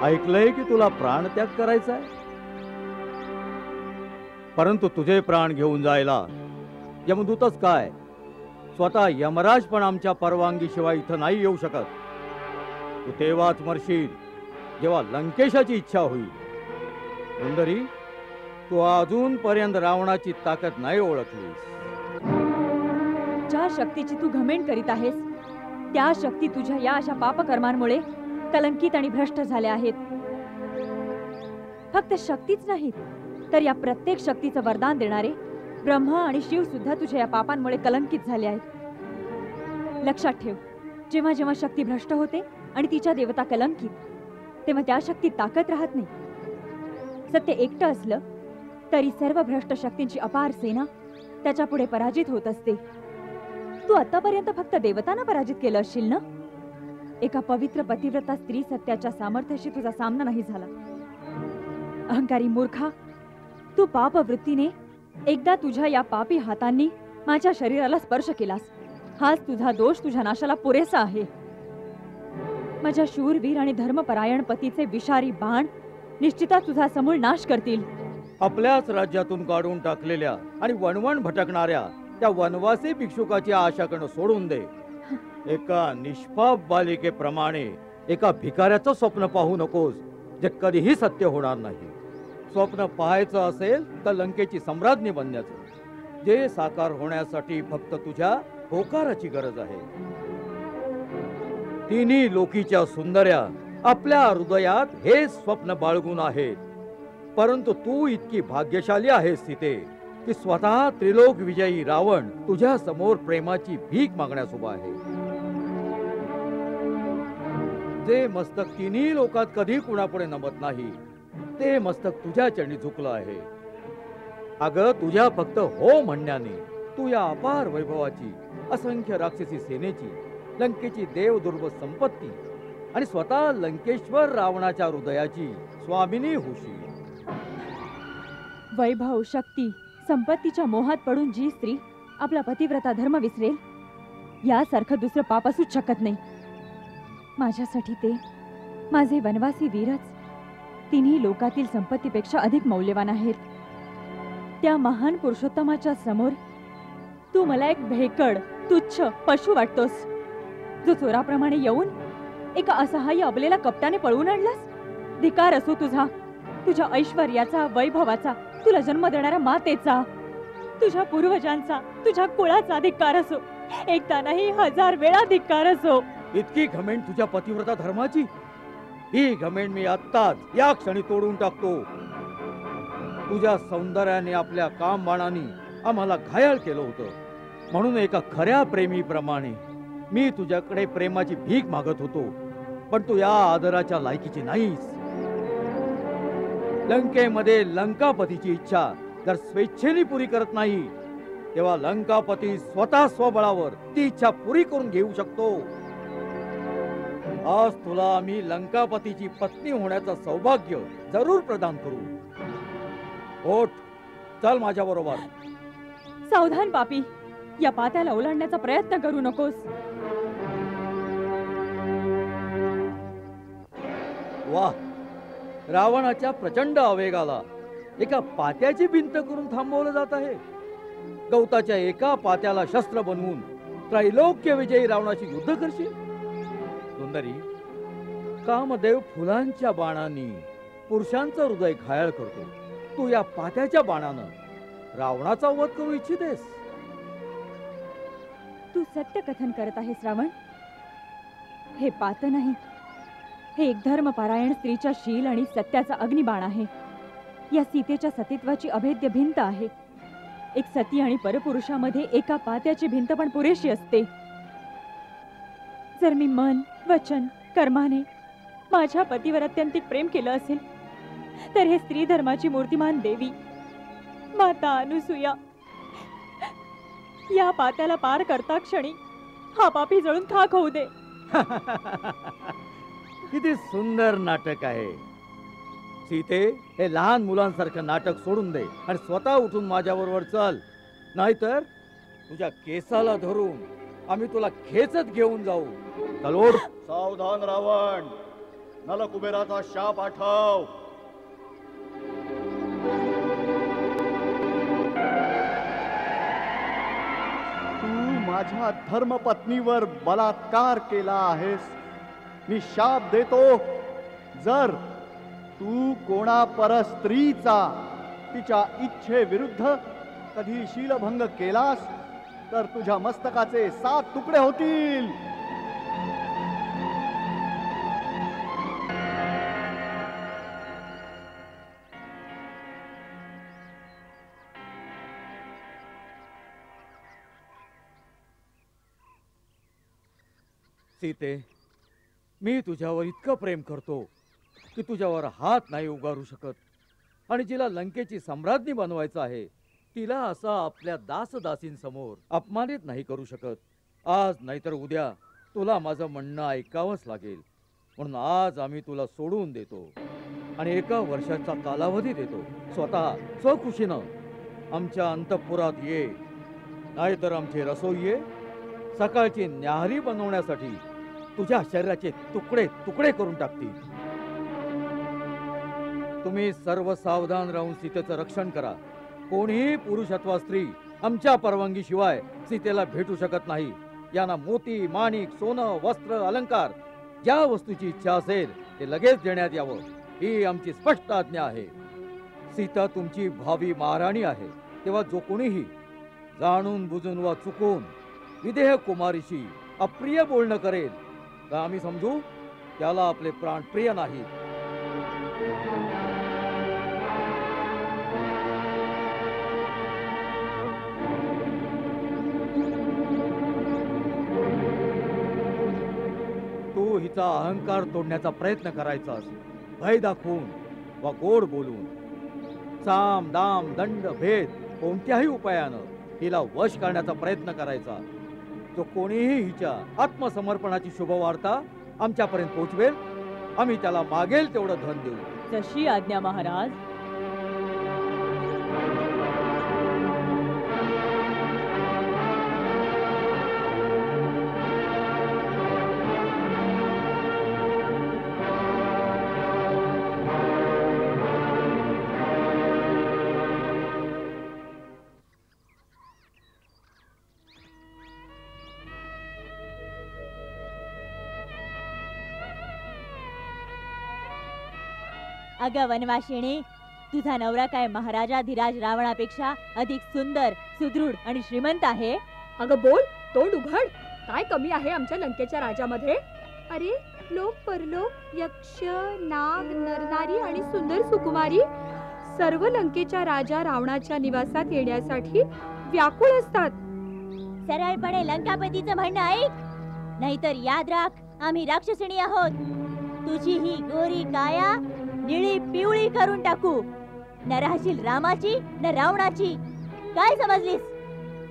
ऐकलंय की तुला प्राणत्याग करायचा आहे, परंतु तुझे प्राण घेऊन जायला यमदूतच काय, स्वतः यमराज पण आमच्या परवानगी शिवाय इथं नाही येऊ शकत. तू तेव्हाच मरशील जेव्हा लंकेशाची इच्छा होईल. सुंदरी, तू अजूनपर्यंत रावणाची ताकद नाही ओळखलीस. ज्या शक्तीची तू घमेंड करीत आहेस त्या शक्ती तुझ्या या अशा पापकर्मांमुळे कलंकित आणि भ्रष्ट झाल्या आहेत. फक्त शक्तीच नाहीत तर या प्रत्येक शक्तीचं वरदान देणारे ब्रह्मा आणि शिव सुद्धा तुझ्या या पापांमुळे कलंकित झाले आहेत. लक्षात ठेव, जेव्हा जेव्हा शक्ती भ्रष्ट होते आणि तिच्या देवता कलंकित, तेव्हा त्या शक्तीत ताकद राहत नाही. सत्य एकटं असलं तरी सर्व भ्रष्ट शक्तींची अपार सेना त्याच्या पुढे पराजित होत असते. तू आतापर्यंत फक्त देवतांना पराजित केलं असशील ना? एका पवित्र पतिव्रता स्त्री सत्याच्या सामर्थ्याशी तुझा सामना नाही झाला. अहंकारी मूर्खा, तू पापवृत्तीने एकदा तुझ्या या पापी हातांनी माझ्या शरीराला स्पर्श केलास. हाच तुझा दोष तुझ्या नाशाला पुरेसा आहे. माझ्या शूरवीर आणि धर्मपरायण पतीचे विषारी बाण निश्चितच तुझा समूळ नाश करतील. आपल्याच राज्यातून काढून टाकलेल्या आणि वणवण भटकणाऱ्या त्या वनवासी भिक्षुकाची आशा करणं सोडून दे. एका निष्पाप बालिकेप्रमाणे एका भिकाऱ्याचं स्वप्न पाहू नकोस, जे कधीही सत्य होणार नाही. स्वप्न पाहायचं असेल तर लंकेची सम्राज्ञी बनण्याचं, जे साकार होण्यासाठी फक्त तुझ्या होकाराची गरज आहे. तिन्ही लोकीच्या सुंदर्या आपल्या हृदयात हे स्वप्न बाळगून आहेत, परंतु तू इतकी भाग्यशाली आहेस सीते की स्वतः त्रिलोक विजयी रावण तुझ्या समोर प्रेमाची भीक मागण्यास उभा आहे. जे मस्तक तिन्ही लोकात कधी कुणापुढे नमत नाही, ते मस्तक तुझ्या चरणी झुकलं आहे. अगं, तुझ्या फक्त हो म्हणण्याने तू या अपार वैभवाची, असंख्य राक्षसी सेनेची, लंकेची देवदुर्ग संपत्ती आणि स्वतः लंकेश्वर रावणाच्या हृदयाची स्वामिनी होशील. वैभव, शक्ती, संपत्तीच्या मोहात पडून जी स्त्री आपला पतिव्रता धर्म विसरेल, यासारखं दुसरं पाप असूच शकत नाही. माझ्यासाठी ते माझे वनवासी वीरच तिन्ही लोकातील संपत्तीपेक्षा अधिक मौल्यवान आहेत. त्या महान पुरुषोत्तमाच्या समोर तू मला एक भेकड, तुच्छ पशु वाटतोस, जो चोराप्रमाणे येऊन एका असहाय्य अबलेला कपटाने पळवून आणलास. धिकार असो तुझा, तुझ्या ऐश्वर्याचा, वैभवाचा, तुला जन्म देणाऱ्या मातेचा, तुझ्या पूर्वजांचा, तुझ्या कुळाचा धिक्कार असो. एकदा नाही 1000 वेळा धिक्कार असो. इतकी घमेंड तुझ्या पतिव्रता धर्माची? ही घमेंड मी आत्ताच या क्षणी तोडून टाकतो. तुझ्या सौंदर्याने आपल्या कामबाणाने आम्हाला घायल केलं होतं. म्हणून एका खऱ्या प्रेमीप्रमाणे मी तुझ्याकडे प्रेमाची भीक मागत होतो, पण तू या आदराच्या लायकीची नाहीस. लंकेमध्ये लंकापतीची इच्छा जर स्वेच्छेने पुरी करत नाही, तेव्हा लंकापती स्वतः स्वबळावर ती इच्छा पुरी करून घेऊ शकतो. आज तुला आम्ही लंकापतीची पत्नी होण्याचं सौभाग्य जरूर प्रदान करू. ओठ, चल माझ्या बरोबर. सावधान पापी, या पात्याला ओलांडण्याचा प्रयत्न करू नकोस. वाह, रावणाच्या प्रचंड आवेगाला एका पात्याची भिंत करून थांबवलं जात आहे. गवताच्या एका पात्याला शस्त्र बनवून त्रैलोक्य विजयी रावणाशी युद्ध करशील. सुंदरी, कामदेव फुलांच्या बाणांनी पुरुषांचं हृदय घायल करतो. तू या पात्याच्या बाणानं रावणाचा वध करू इच्छितेस. तू सत्य कथन करत आहेस रावण. हे पात नाही, हे एक धर्मपरायण स्त्रीच्या शील आणि सत्याचा अग्निबाण आहे. या सीतेच्या सतीत्वाची अभेद्य भिंत आहे. एक सती आणि परपुरुषामध्ये एका पात्याची भिंत पण पुरेशी असते. जर मी मन, वचन, कर्माने माझ्या पतीवर अत्यंतिक प्रेम केलं असेल, तर हे स्त्री धर्माची मूर्तिमान देवी माता अनुसूया या पात्याला पार करता क्षणी हा पापी जळून खाक होऊ दे. किती सुंदर नाटक आहे. सीते, हे लहान मुलांसारखं नाटक सोडून दे आणि स्वतः उठून माझ्या बरोबर चल. नाहीतर तुझ्या केसाला धरून आम्ही तुला खेचत घेऊन जाऊ. चलोड. सावधान रावण, नलकुबेराचा शाप आठव. तू माझ्या धर्मपत्नीवर बलात्कार केला आहेस. मी शाप देतो, जर तू कोणा परस्त्रीचा तिच्या इच्छेविरुद्ध कधी शीलभंग केलास, तर तुझ्या मस्तकाचे 7 तुकडे होतील. सीते, मी तुझ्यावर इतकं प्रेम करतो की तुझ्यावर हात नाही उगारू शकत. आणि जिला लंकेची सम्राज्ञी बनवायचं आहे, तिला असा आपल्या दासदासींसमोर अपमानित नाही करू शकत. आज नाहीतर उद्या तुला माझं म्हणणं ऐकावंच लागेल. म्हणून आज आम्ही तुला सोडून देतो आणि 1 वर्षाचा कालावधी देतो. स्वतः स्वखुशीनं आमच्या अंतःपुरात ये, नाहीतर आमचे रसोईये सकाळची न्याहारी बनवण्यासाठी तुझ्या शरीराचे तुकडे तुकडे करून टाकतील. तुम्ही सर्व सावधान राहून सीतेचं रक्षण करा. कोणीही पुरुष अथवा स्त्री आमच्या परवानगी शिवाय सीतेला भेटू शकत नाही. यांना मोती, माणिक, सोनं, वस्त्र, अलंकार ज्या वस्तूची इच्छा असेल ते लगेच देण्यात यावं, ही आमची स्पष्ट आज्ञा आहे. सीता तुमची भावी महाराणी आहे. तेव्हा जो कोणीही जाणून बुजून वा चुकून विदेह कुमारीशी अप्रिय बोलणं करेल, तर आम्ही समजू त्याला आपले प्राण प्रिय नाहीत. तू हिचा अहंकार तोडण्याचा प्रयत्न करायचा असेल, भय दाखवून वा गोड बोलून, साम दाम दंड भेद कोणत्याही उपायानं हिला वश करण्याचा प्रयत्न करायचा. जो कोणीही हिच्या आत्मसमर्पणाची शुभवार्ता आमच्यापर्यंत पोहोचवेल, आम्ही त्याला मागेल तेवढं धन देऊ. जशी आज्ञा महाराज. अगं वनवाशिणी, तुझा नवरा काय महाराजाधिराज रावणापेक्षा अधिक सुंदर, सुदृढ आणि श्रीमंत आहे? अगं बोल, तोंड उघड. काय कमी आहे आमच्या लंकेच्या राजामध्ये? अरे, लोक परलोक, यक्ष, नाग, नरनारी आणि सुंदर सुकुमारी सर्व लंकेच्या राजा रावणाच्या निवासात येण्यासाठी व्याकुळ असतात. सरळपणे लंकापतीचं म्हणणं ऐक, नाहीतर याद राख, आम्ही राक्षसिणी आहोत. तुझी ही गोरी काया निळी पिवळी करून टाकू. न राहशील रामाची न रावणाची. काय समजलीस?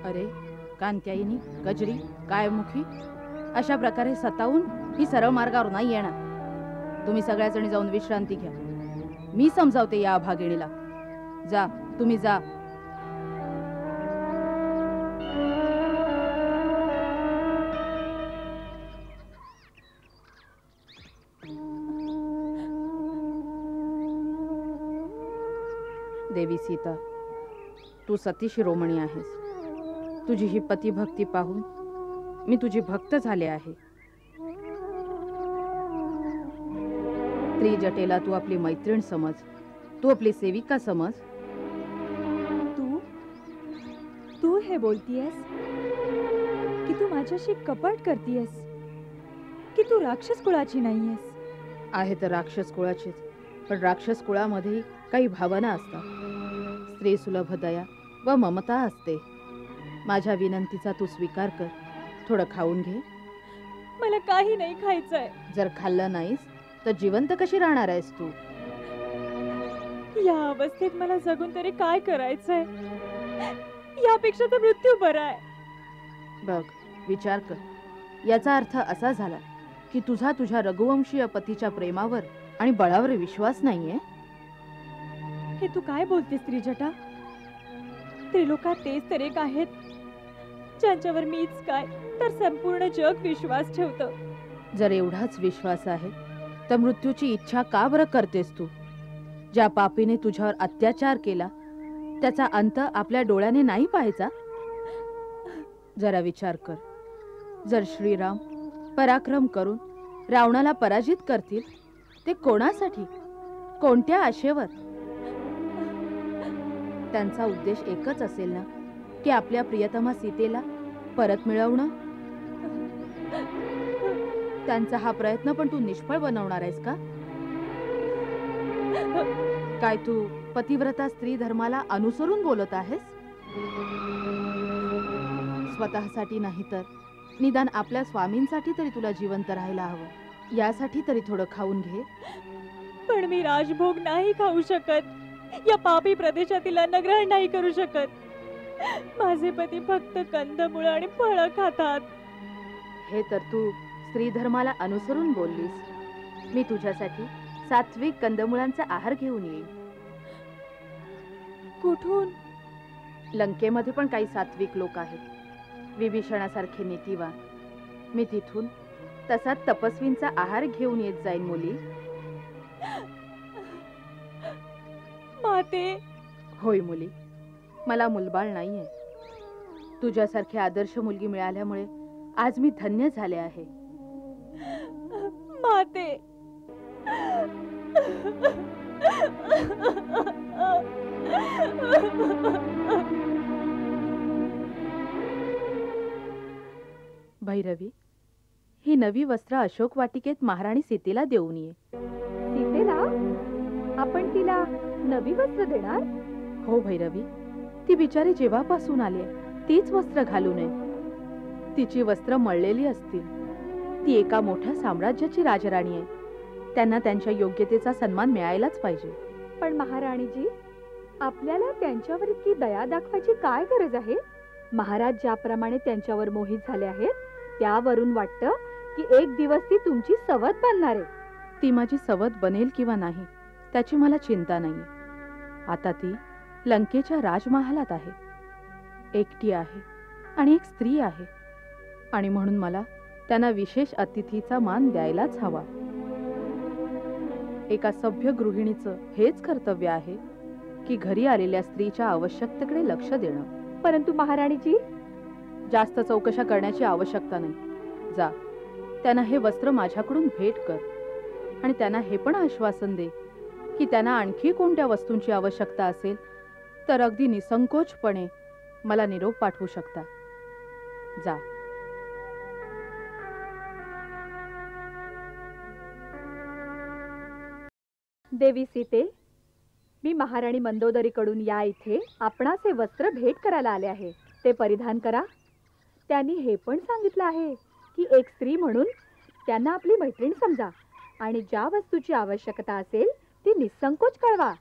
अरे कांत्यायनी, गजरी, कायमुखी अशा प्रकारे सतावून ही सरळ मार्गावर नाही येणार. तुम्ही सगळ्याजणी जाऊन विश्रांती घ्या. मी समजावते या अभागिणीला. जा, तुम्ही जा. देवी सीता, तू सती शिरोमणी आहेस. तुझी ही पतिभक्ती पाहून मी तुझी भक्त झाले आहे. त्रिजटेला तू आपली मैत्रीण समज, तू आपली सेविका समज. तू हे बोलतीयस की तू माझ्याशी कपट करतीयस, की तू राक्षस कुळाची नाहीयेस? आहे तर राक्षस कुळाचीच, पण राक्षस कुळामध्ये काही भावना असतात. स्त्री सुलभ दया व ममता असते. माझ्या विनंतीचा तू स्वीकार कर. थोडं खाऊन घे. मला काही नाही खायचंय. जर खाल्लं नाहीस तर जिवंत कशी राहणार आहेस तू? या अवस्थेत मला जगून तरी काय करायचंय? यापेक्षा तर मृत्यू बरा आहे. बघ, विचार कर. याचा अर्थ असा झाला की तुझ्या रघुवंशीय पतीच्या प्रेमावर आणि बळावर विश्वास नाहीये. हे तू काय बोलतेस त्रिजटा? त्रिलोकात तेच तर एक आहेत ज्यांच्यावर मीच काय तर संपूर्ण जग विश्वास ठेवतं. जर एवढाच विश्वास आहे तर मृत्यूची इच्छा का बरं करतेस तू? ज्या पापीने तुझ्यावर अत्याचार केला त्याचा अंत आपल्या डोळ्याने नाही पाहायचा? जरा विचार कर. जर श्रीराम पराक्रम करून रावणाला पराजित करतील, ते कोणासाठी, कोणत्या आशेवर? त्यांचा उद्देश एकच असेल ना, की आपल्या प्रियतमा सीतेला परत मिळवणं. त्यांचा हा प्रयत्न पण तू निष्फळ बनवणार आहेस का? काय तू पतिव्रता स्त्री धर्माला अनुसरून बोलत आहेस? स्वतःसाठी नाही तर निदान आपल्या स्वामींसाठी तरी तुला जिवंत राहायला हवं. यासाठी तरी थोडं खाऊन घे. पण मी राजभोग नाही खाऊ शकत. या पापी प्रदेशातील अन्नग्रहण नाही करू शकत. माझे पती फक्त कंदमुळं आणि फळं खातात. हे तर तू स्त्री धर्माला अनुसरून बोललीस. मी तुझ्यासाठी सात्विक कंदमुळांचा आहार घेऊन येईन. कुठून? लंकेमध्ये पण काही सात्विक लोक आहेत, विभीषणासारखे नीतिवान. मी तिथून तसा तपस्वींचा आहार घेऊन येत जाईन मुली. माते. होय मुली, मला मुलबाळ नाहीये. तुझ्यासारखी आदर्श मुलगी मिळाल्यामुळे आज मी धन्य झाले आहे. माते. भैरवी, ही नवी वस्त्र अशोक वाटिकेत महाराणी सीतेला देऊन ये. सीतेला? आपण तिला नवी वस्त्र देणार? हो भैरवी, ती बिचारी जेव्हापासून आली तीच वस्त्र घालू नये. तिची वस्त्र मळलेली असतील. ती एका मोठ्या साम्राज्याची राजराणी आहे. त्यांना त्यांच्या योग्यतेचा सन्मान मिळायलाच पाहिजे. पण महाराणीजी, आपल्याला त्यांच्यावर इतकी दया दाखवायची काय गरज आहे? महाराज ज्याप्रमाणे त्यांच्यावर मोहित झाले आहेत त्यावरून वाटतं की एक दिवस ती तुमची सवत बनणार आहे. ती माझी सवत बनेल किंवा नाही त्याची मला चिंता नाहीये. आता ती लंकेच्या राजमहालात आहे, एकटी आहे आणि एक स्त्री आहे, आणि म्हणून मला त्यांना विशेष अतिथीचा मान द्यायलाच हवा. एका सभ्य गृहिणीचं हेच कर्तव्य आहे की घरी आलेल्या स्त्रीच्या आवश्यकतेकडे लक्ष देणं. परंतु महाराणीजी, जास्त चौकशा करण्याची आवश्यकता नाही. जा, त्यांना हे वस्त्र माझ्याकडून भेट कर आणि त्यांना हे पण आश्वासन दे की त्यांना आणखी कोणत्या वस्तूंची आवश्यकता असेल तर अगदी निसंकोचपणे मला निरोप पाठवू शकता. जा. देवी सीते, मी महाराणी मंदोदरीकडून या इथे आपणास हे वस्त्र भेट करायला आले आहे. ते परिधान करा. त्यांनी हे पण सांगितलं आहे की एक स्त्री म्हणून त्यांना आपली मैत्रीण समजा आणि ज्या वस्तूची आवश्यकता असेल ती निसंकोच कळवा.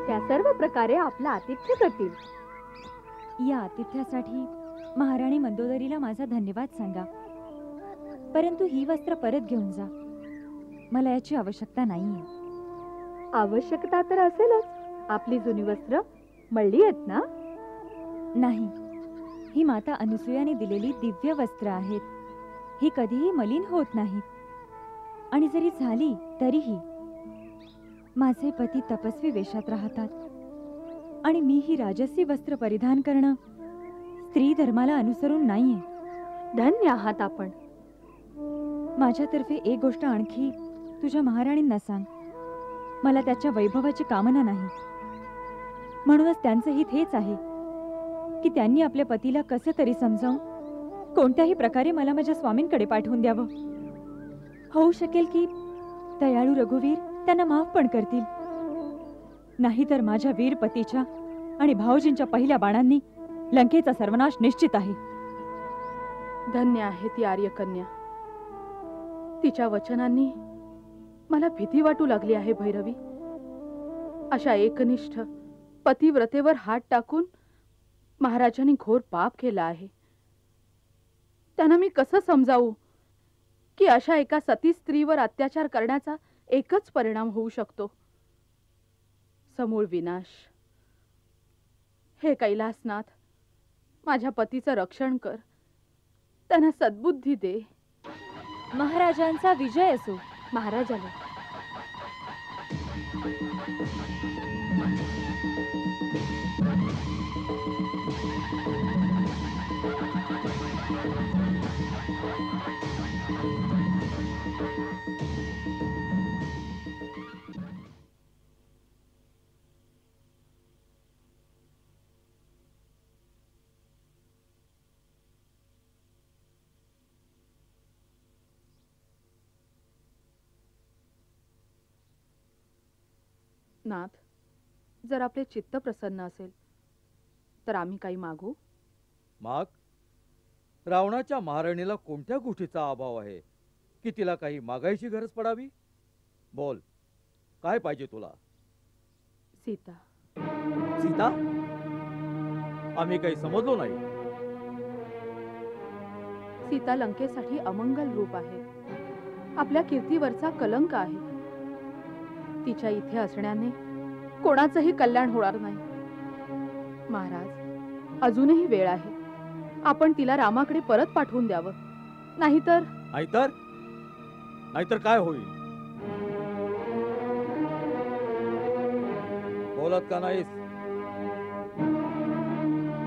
त्या सर्व प्रकारे आपलं आतिथ्य करतील. या आतिथ्यासाठी महाराणी मंदोदरीला माझा धन्यवाद सांगा. परंतु ही वस्त्र परत घेऊन जा. मला याची आवश्यकता नाहीये. आवश्यकता तर असेलच. आपली जुनी वस्त्र मळली आहेत ना? नाही, ही माता अनुसूयाने दिलेली दिव्य वस्त्र आहेत. ही कधीही मलिन होत नाहीत आणि जरी झाली तरीही माझे पती तपस्वी वेशात राहतात आणि मी ही राजसी वस्त्र परिधान करणं स्त्री धर्माला अनुसरून नाहीये. धन्य आहात आपण. माझ्यातर्फे एक गोष्ट आणखी तुझ्या महाराणींना सांग. मला त्याच्या वैभवाची कामना नाही. म्हणूनच त्यांचं हित हेच आहे की त्यांनी आपल्या पतीला कसे तरी समजावून कोणत्याही प्रकारे मला माझ्या स्वामींकडे पाठवून द्यावं. होऊ शकेल की दयाळू रघुवीर त्यांना माफ पण करतील. नाहीतर माझ्या वीर पतीच्या आणि भाऊजींच्या पहिल्या बाणांनी लंकेचा सर्वनाश निश्चित आहे. धन्य आहे ती आर्यकन्या. तिच्या वचनांनी मला भीती वाटू लागली आहे भैरवी. अशा एकनिष्ठ पतिव्रतेवर हात टाकून महाराजांनी घोर पाप केला आहे. त्यांना मी कसं समजावू की अशा एका सती स्त्रीवर अत्याचार करण्याचा एकच परिणाम होऊ शकतो, समूळ विनाश. हे कैलासनाथ, माझ्या पतीचं रक्षण कर. त्यांना सद्बुद्धी दे. महाराजांचा विजय असो. महाराजाला नाथ, जर आपले चित्त प्रसन्न असेल तर आम्ही काही मागू. माग. रावणाच्या महाराणीला कोणत्या गोष्टीचा अभाव आहे की तिला काही मागायची गरज पडावी? बोल, काय पाहिजे तुला? सीता. सीता? आम्ही काही समजलो नाही. सीता लंकेसाठी अमंगल रूप आहे. आपल्या कीर्तीवरचा कलंक आहे. तिच्या इथे असण्याने कोणाचंही कल्याण होणार नाही. महाराज, अजूनही वेळ आहे. आपण तिला रामाकडे परत पाठवून द्यावं. नाहीतर नाहीतर काय होईल? बोलत का नाहीस?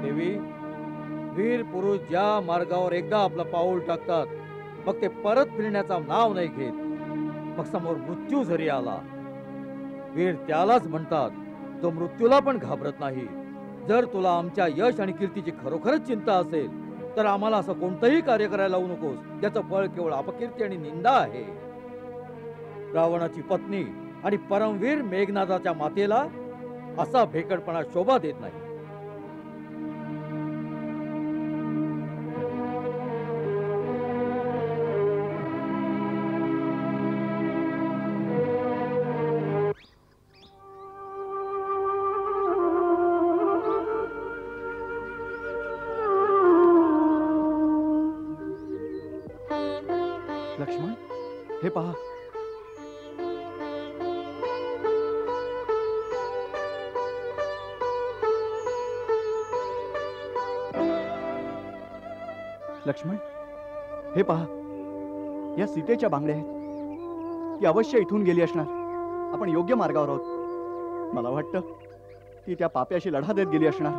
देवी, वीर पुरुष ज्या मार्गावर एकदा आपलं पाऊल टाकतात मग ते परत फिरण्याचा नाव नाही घेत. मग समोर मृत्यू जरी आला, वीर त्यालाच म्हणतात जो मृत्यूला पण घाबरत नाही. जर तुला आमच्या यश आणि कीर्तीची खरोखरच चिंता असेल तर आम्हाला असं कोणतंही कार्य करायला लावू नकोस ज्याचं फळ केवळ अपकीर्ती आणि निंदा आहे. रावणाची पत्नी आणि परमवीर मेघनादाच्या मातेला असा भेकडपणा शोभा देत नाही. लक्ष्मण, हे पहा. लक्ष्मण, हे पहा. या सीतेच्या बांगड्या आहेत. ती अवश्य इथून गेली असणार. आपण योग्य मार्गावर आहोत. मला वाटतं ती त्या पाप्याशी लढा देत गेली असणार.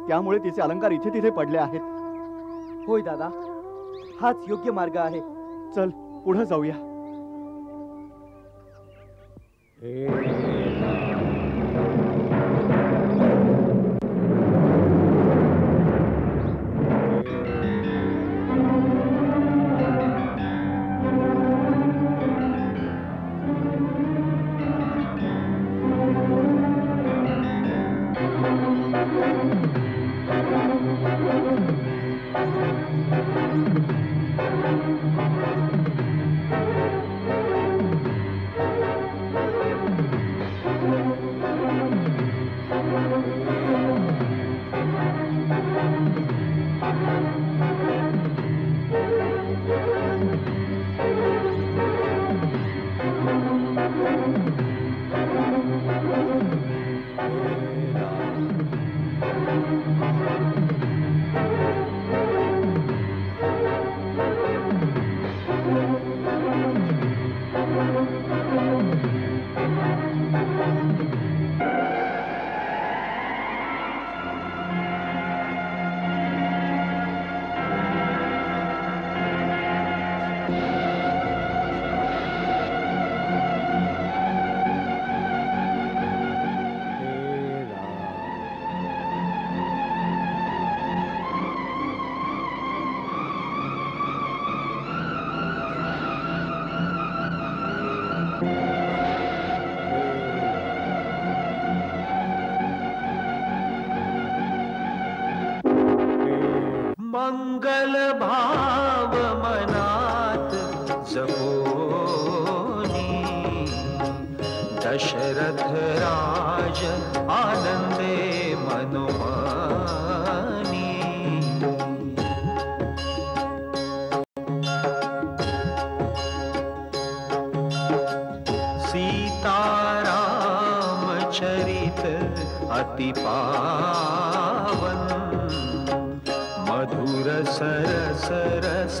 त्यामुळे तिचे अलंकार इथे तिथे पडले आहेत. होय दादा, हाच योग्य मार्ग आहे. चल पुढे जाऊया. मंगल भाव मनात जपोनी दशरथ राज आनंदे मनोमानी सीताराम चरित अति पावन मधुर सरस रस